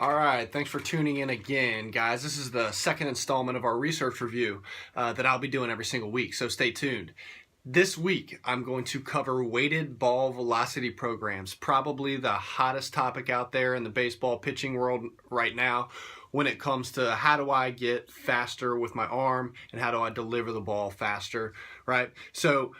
All right, thanks for tuning in again, guys. This is the second installment of our research review that I'll be doing every single week, so stay tuned. This week, I'm going to cover weighted ball velocity programs, probably the hottest topic out there in the baseball pitching world right now when it comes to how do I get faster with my arm and how do I deliver the ball faster, right? So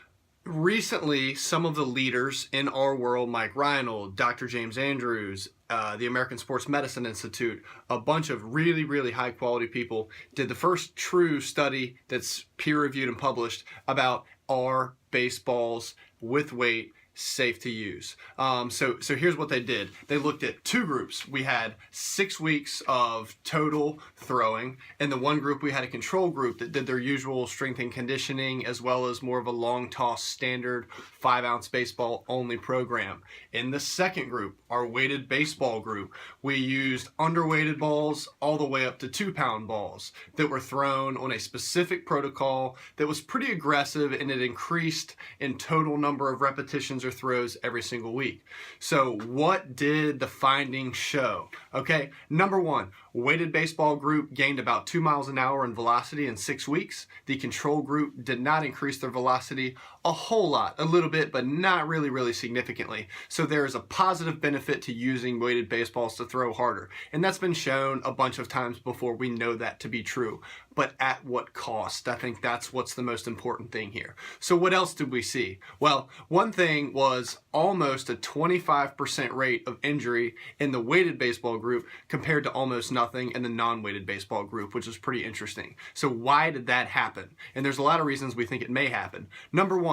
recently, some of the leaders in our world, Mike Reinold, Dr. James Andrews, the American Sports Medicine Institute, a bunch of really high quality people did the first true study that's peer reviewed and published about are baseballs with weight safe to use. So here's what they did. They looked at two groups. We had 6 weeks of total throwing. In the one group, we had a control group that did their usual strength and conditioning, as well as more of a long toss standard 5-ounce baseball only program. In the second group, our weighted baseball group, we used underweighted balls all the way up to 2-pound balls that were thrown on a specific protocol that was pretty aggressive, and it increased in total number of repetitions or throws every single week. So what did the findings show? Okay, number one, weighted baseball group gained about 2 miles an hour in velocity in 6 weeks. The control group did not increase their velocity a whole lot, a little bit, but not really significantly. So there is a positive benefit to using weighted baseballs to throw harder. And that's been shown a bunch of times before. We know that to be true. But at what cost? I think that's what's the most important thing here. So what else did we see? Well, one thing was almost a 25% rate of injury in the weighted baseball group compared to almost nothing in the non-weighted baseball group, which is pretty interesting. So why did that happen? And there's a lot of reasons we think it may happen. Number one,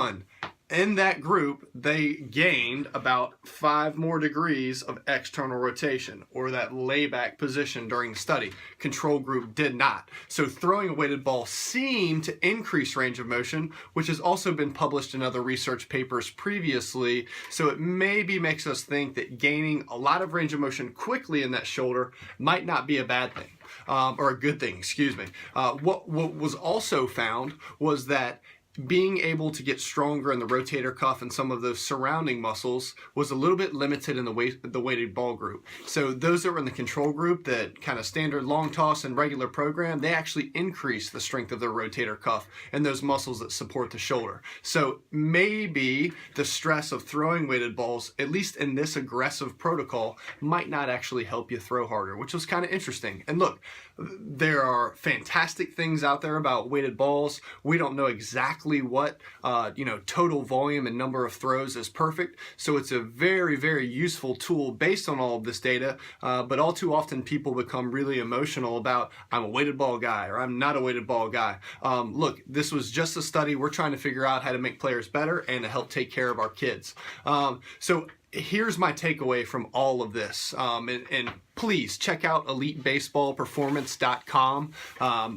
in that group, they gained about 5 more degrees of external rotation, or that layback position during the study. Control group did not. So throwing a weighted ball seemed to increase range of motion, which has also been published in other research papers previously. So it maybe makes us think that gaining a lot of range of motion quickly in that shoulder might not be a bad thing. Or a good thing, excuse me. What was also found was that being able to get stronger in the rotator cuff and some of those surrounding muscles was a little bit limited in the weighted ball group. So those that were in the control group, that kind of standard long toss and regular program, they actually increased the strength of their rotator cuff and those muscles that support the shoulder. So maybe the stress of throwing weighted balls, at least in this aggressive protocol, might not actually help you throw harder, which was kind of interesting. And look, there are fantastic things out there about weighted balls. We don't know exactly what total volume and number of throws is perfect, so it's a very useful tool based on all of this data, but all too often people become really emotional about I'm a weighted ball guy or I'm not a weighted ball guy. Look, this was just a study. We're trying to figure out how to make players better and to help take care of our kids. So here's my takeaway from all of this, and please check out elitebaseballperformance.com.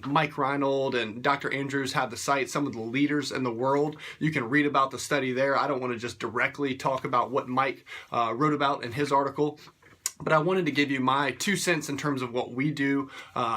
Mike Reinold and Dr. Andrews have the site, some of the leaders in the world. You can read about the study there. I don't want to just directly talk about what Mike wrote about in his article, but I wanted to give you my 2 cents in terms of what we do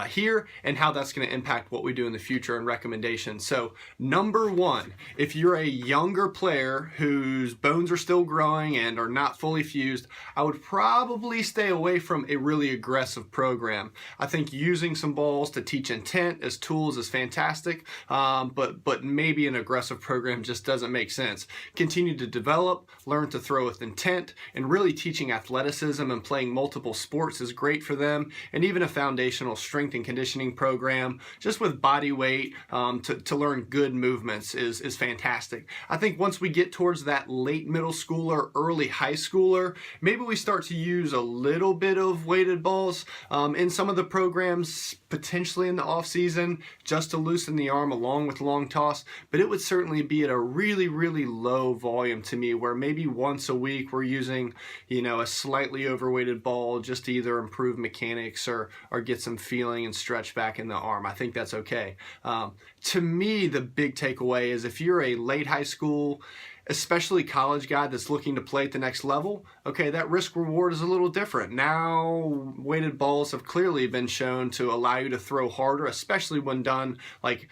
here and how that's going to impact what we do in the future and recommendations. So number one, if you're a younger player whose bones are still growing and are not fully fused, I would probably stay away from a really aggressive program. I think using some balls to teach intent as tools is fantastic, but maybe an aggressive program just doesn't make sense. Continue to develop, learn to throw with intent, and really teaching athleticism and playing multiple sports is great for them, and even a foundational strength and conditioning program just with body weight to learn good movements is fantastic. I think once we get towards that late middle schooler, early high schooler, maybe we start to use a little bit of weighted balls in some of the programs, potentially in the off season, just to loosen the arm along with long toss, but it would certainly be at a really low volume to me, where maybe once a week we're using a slightly overweighted ball just to either improve mechanics or get some feeling and stretch back in the arm. I think that's okay. To me, the big takeaway is if you're a late high school especially college guy that's looking to play at the next level, okay, that risk reward is a little different. Now, weighted balls have clearly been shown to allow you to throw harder, especially when done like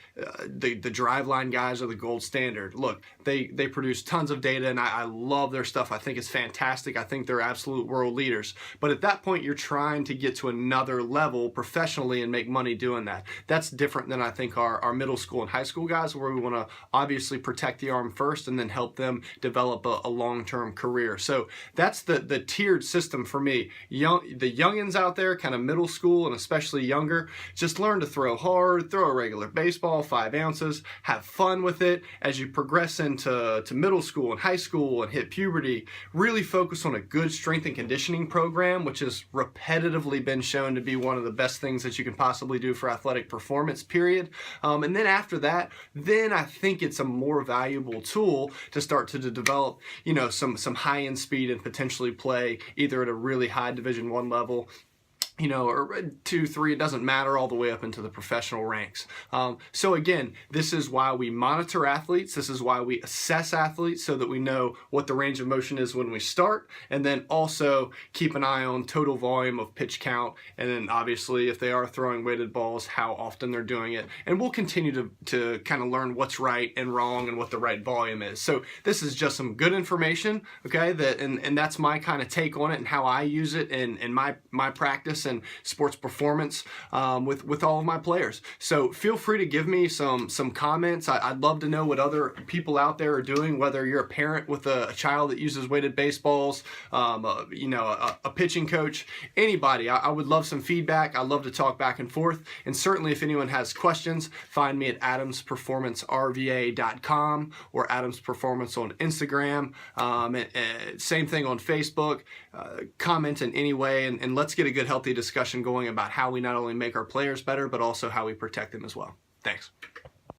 the driveline guys are the gold standard. Look, they produce tons of data, and I love their stuff. I think it's fantastic. I think they're absolute world leaders. But at that point, you're trying to get to another level professionally and make money doing that. That's different than I think our middle school and high school guys, where we want to obviously protect the arm first and then help them develop a long-term career. So that's the tiered system for me. The youngins out there, kind of middle school and especially younger, just learn to throw hard, throw a regular baseball, 5 ounces, have fun with it. As you progress into middle school and high school and hit puberty, really focus on a good strength and conditioning program, which has repetitively been shown to be one of the best things that you can possibly do for athletic performance, period. And then after that, then I think it's a more valuable tool to start to develop, you know, some high-end speed and potentially play either at a really high Division I level, you know, or 2, 3, it doesn't matter, all the way up into the professional ranks. So again, this is why we monitor athletes. This is why we assess athletes, so that we know what the range of motion is when we start, and then also keep an eye on total volume of pitch count, and then obviously if they are throwing weighted balls, how often they're doing it. And we'll continue to kind of learn what's right and wrong and what the right volume is. So this is just some good information, okay, and that's my kind of take on it and how I use it in my practice and sports performance with all of my players. So feel free to give me some comments. I'd love to know what other people out there are doing, whether you're a parent with a child that uses weighted baseballs, you know, a pitching coach, anybody. I would love some feedback. I'd love to talk back and forth. And certainly if anyone has questions, find me at adamsperformancerva.com or Adams Performance on Instagram. Same thing on Facebook. Comment in any way, and let's get a good, healthy discussion going about how we not only make our players better, but also how we protect them as well. Thanks.